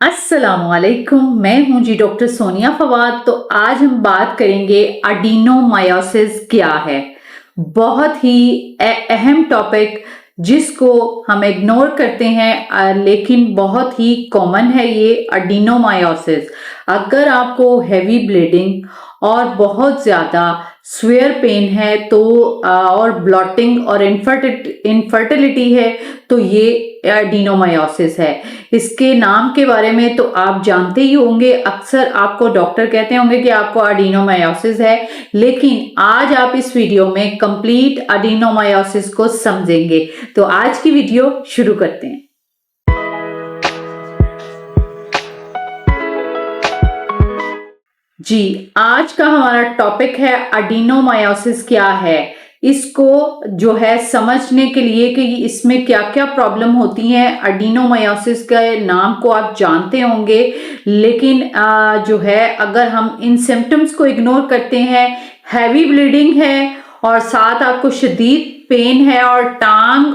अस्सलामुअलैकुम, मैं हूं जी डॉक्टर सोनिया फवाद। तो आज हम बात करेंगे एडिनोमायोसिस क्या है। बहुत ही अहम टॉपिक जिसको हम इग्नोर करते हैं, लेकिन बहुत ही कॉमन है ये एडिनोमायोसिस। अगर आपको हैवी ब्लीडिंग और बहुत ज़्यादा स्वेयर पेन है तो और ब्लॉटिंग और इनफर्टिलिटी है तो ये एडिनोमायोसिस है। इसके नाम के बारे में तो आप जानते ही होंगे, अक्सर आपको डॉक्टर कहते होंगे कि आपको एडिनोमायोसिस है, लेकिन आज आप इस वीडियो में कंप्लीट एडिनोमायोसिस को समझेंगे। तो आज की वीडियो शुरू करते हैं। जी, आज का हमारा टॉपिक है एडिनोमायोसिस क्या है। इसको जो है समझने के लिए कि इसमें क्या क्या प्रॉब्लम होती हैं, एडिनोमायोसिस के नाम को आप जानते होंगे, लेकिन जो है अगर हम इन सिम्टम्स को इग्नोर करते हैं, हैवी ब्लीडिंग है और साथ आपको शदीद पेन है और टांग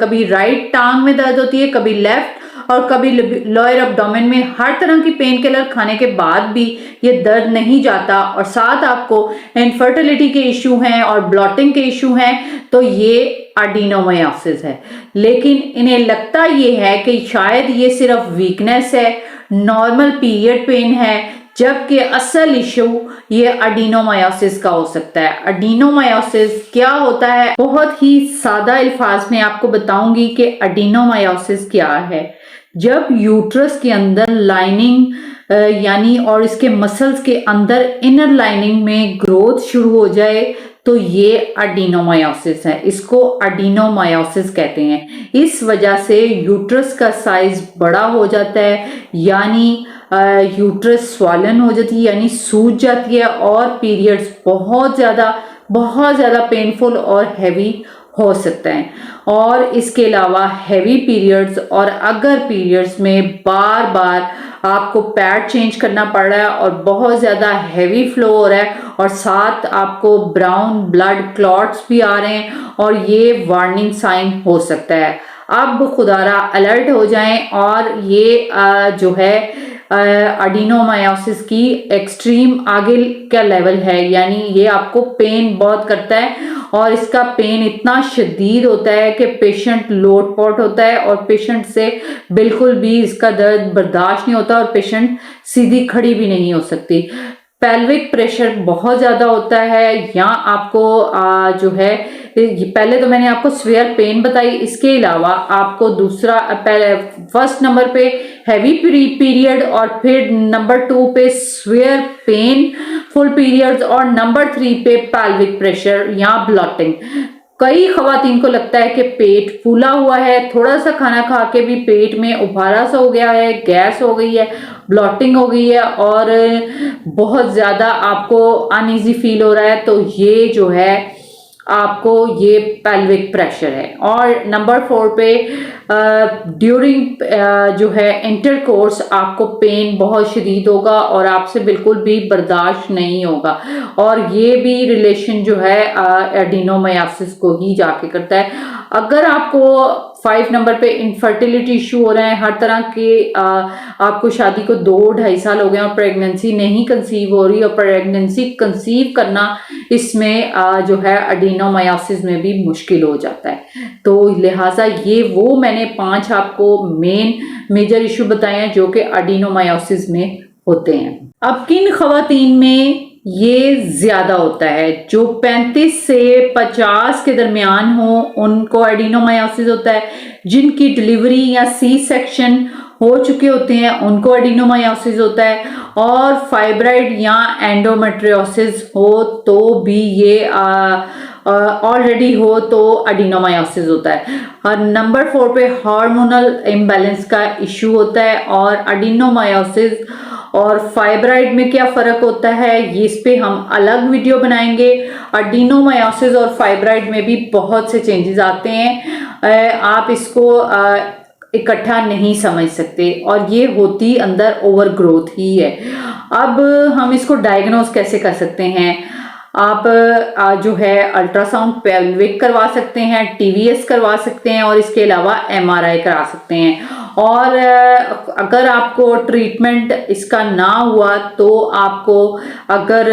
कभी राइट टांग में दर्द होती है, कभी लेफ्ट और कभी लोअर एब्डोमेन में, हर तरह की पेन किलर खाने के बाद भी ये दर्द नहीं जाता और साथ आपको इनफर्टिलिटी के इशू हैं और ब्लॉटिंग के इशू हैं, तो ये एडिनोमायोसिस है। लेकिन इन्हें लगता ये है कि शायद ये सिर्फ वीकनेस है, नॉर्मल पीरियड पेन है, जबकि असल इशू ये एडिनोमायोसिस का हो सकता है। एडिनोमायोसिस क्या होता है, बहुत ही सादा अल्फाज में आपको बताऊंगी कि एडिनोमायोसिस क्या है। जब यूट्रस के अंदर लाइनिंग यानी और इसके मसल्स के अंदर इनर लाइनिंग में ग्रोथ शुरू हो जाए तो ये एडिनोमायोसिस है। इसको एडिनोमायोसिस कहते हैं। इस वजह से यूट्रस का साइज बड़ा हो जाता है, यानी यूट्रस स्वॉलन हो जाती है, यानी सूज जाती है और पीरियड्स बहुत ज़्यादा पेनफुल और हैवी हो सकता है। और इसके अलावा हैवी पीरियड्स, और अगर पीरियड्स में बार बार आपको पैड चेंज करना पड़ रहा है और बहुत ज़्यादा हैवी फ्लो हो रहा है और साथ आपको ब्राउन ब्लड क्लॉट्स भी आ रहे हैं, और ये वार्निंग साइन हो सकता है। अब खुदारा अलर्ट हो जाएं। और ये जो है एडिनोमायोसिस की एक्सट्रीम आगे का लेवल है, यानी ये आपको पेन बहुत करता है और इसका पेन इतना शदीद होता है कि पेशेंट लोटपोट होता है और पेशेंट से बिल्कुल भी इसका दर्द बर्दाश्त नहीं होता और पेशेंट सीधी खड़ी भी नहीं हो सकती। पेल्विक प्रेशर बहुत ज़्यादा होता है, या आपको जो है, पहले तो मैंने आपको स्वेयर पेन बताई, इसके अलावा आपको दूसरा फर्स्ट नंबर पे हैवी पीरियड और फिर नंबर 2 पे स्वेयर पेन फुल पीरियड्स और नंबर 3 पे पेल्विक प्रेशर या ब्लॉटिंग। कई खवातीन को लगता है कि पेट फूला हुआ है, थोड़ा सा खाना खा के भी पेट में उबारा सा हो गया है, गैस हो गई है, ब्लॉटिंग हो गई है और बहुत ज़्यादा आपको अनईजी फील हो रहा है, तो ये जो है आपको ये पेल्विक प्रेशर है। और नंबर 4 पे ड्यूरिंग जो है इंटरकोर्स आपको पेन बहुत शदीद होगा और आपसे बिल्कुल भी बर्दाश्त नहीं होगा, और ये भी रिलेशन जो है एडिनोमायोसिस को ही जाके करता है। अगर आपको 5 नंबर पे इनफर्टिलिटी इशू हो रहे हैं, हर तरह के आपको शादी को 2-2.5 साल हो गए और प्रेगनेंसी नहीं कंसीव हो रही, और प्रेगनेंसी कंसीव करना इसमें जो है एडिनोमायोसिस में भी मुश्किल हो जाता है। तो लिहाजा ये वो मैंने 5 आपको मेजर इशू बताए हैं जो कि एडिनोमायोसिस में होते हैं। अब किन खवातीन में ये ज्यादा होता है? जो 35 से 50 के दरमियान हो उनको एडिनोमायोसिस होता है। जिनकी डिलीवरी या सी सेक्शन हो चुके होते हैं उनको एडिनोमायोसिस होता है। और फाइब्राइड या एंडोमेट्रियोसिस हो तो भी ये ऑलरेडी हो तो एडिनोमायोसिस होता है। और नंबर 4 पे हार्मोनल इम्बैलेंस का इशू होता है। और एडिनोमायोसिस और फाइब्राइड में क्या फ़र्क होता है, इस पे हम अलग वीडियो बनाएंगे। एडिनोमायोसिस और फाइब्राइड में भी बहुत से चेंजेस आते हैं, आप इसको इकट्ठा नहीं समझ सकते, और ये होती अंदर ओवर ग्रोथ ही है। अब हम इसको डायग्नोज कैसे कर सकते हैं? आप जो है अल्ट्रासाउंड पेल्विक करवा सकते हैं, टीवीएस करवा सकते हैं और इसके अलावा एमआरआई करा सकते हैं। और अगर आपको ट्रीटमेंट इसका ना हुआ तो आपको अगर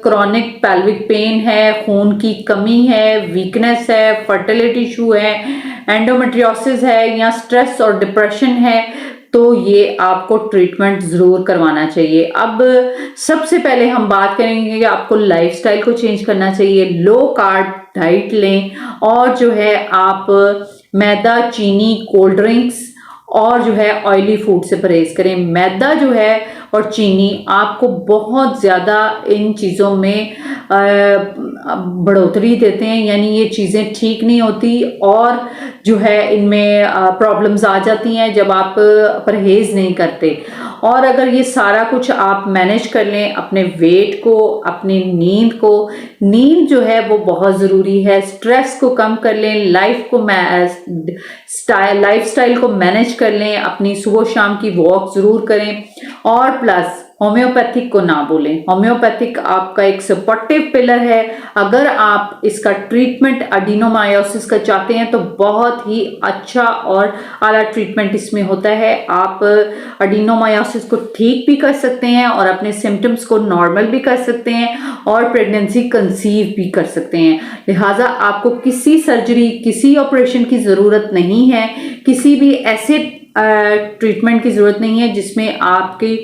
क्रॉनिक पेल्विक पेन है, खून की कमी है, वीकनेस है, फर्टिलिटी इशू है, एंडोमेट्रियोसिस है या स्ट्रेस और डिप्रेशन है तो ये आपको ट्रीटमेंट ज़रूर करवाना चाहिए। अब सबसे पहले हम बात करेंगे कि आपको लाइफस्टाइल को चेंज करना चाहिए, लो कार्ब डाइट लें और जो है आप मैदा, चीनी, कोल्ड ड्रिंक्स और जो है ऑयली फूड से परहेज करें। मैदा जो है और चीनी आपको बहुत ज़्यादा इन चीज़ों में बढ़ोतरी देते हैं, यानी ये चीज़ें ठीक नहीं होती और जो है इनमें प्रॉब्लम्स आ जाती हैं जब आप परहेज नहीं करते। और अगर ये सारा कुछ आप मैनेज कर लें, अपने वेट को, अपनी नींद को, नींद जो है वो बहुत ज़रूरी है, स्ट्रेस को कम कर लें, लाइफस्टाइल को मैनेज कर लें, अपनी सुबह शाम की वॉक ज़रूर करें और प्लस होम्योपैथिक को ना भूलें। होम्योपैथिक आपका एक सपोर्टिव पिलर है। अगर आप इसका ट्रीटमेंट एडिनोमायोसिस का चाहते हैं तो बहुत ही अच्छा और आला ट्रीटमेंट इसमें होता है। आप एडिनोमायोसिस को ठीक भी कर सकते हैं और अपने सिम्टम्स को नॉर्मल भी कर सकते हैं और प्रेगनेंसी कंसीव भी कर सकते हैं। लिहाजा आपको किसी सर्जरी, किसी ऑपरेशन की ज़रूरत नहीं है, किसी भी ऐसे ट्रीटमेंट की ज़रूरत नहीं है जिसमें आपकी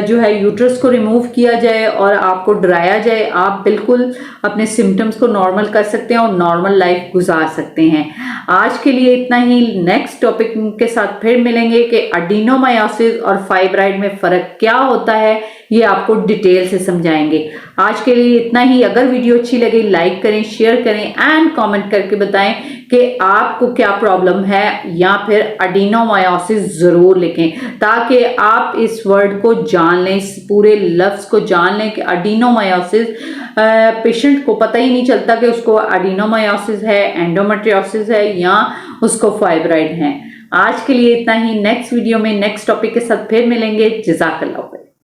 जो है यूट्रस को रिमूव किया जाए और आपको डराया जाए। आप बिल्कुल अपने सिम्टम्स को नॉर्मल कर सकते हैं और नॉर्मल लाइफ गुजार सकते हैं। आज के लिए इतना ही। नेक्स्ट टॉपिक के साथ फिर मिलेंगे कि एडिनोमायोसिस और फाइब्राइड में फ़र्क क्या होता है, ये आपको डिटेल से समझाएंगे। आज के लिए इतना ही। अगर वीडियो अच्छी लगे लाइक करें, शेयर करें एंड कमेंट करके बताएं कि आपको क्या प्रॉब्लम है या फिर एडिनोमायोसिस ज़रूर लिखें ताकि आप इस वर्ड को जान लें, इस पूरे लफ्ज़ को जान लें कि एडिनोमायोसिस पेशेंट को पता ही नहीं चलता कि उसको एडिनोमायोसिस है, एंडोमेट्रियोसिस है या उसको फाइब्राइड है। आज के लिए इतना ही। नेक्स्ट वीडियो में नेक्स्ट टॉपिक के साथ फिर मिलेंगे। जज़ाकल्लाह।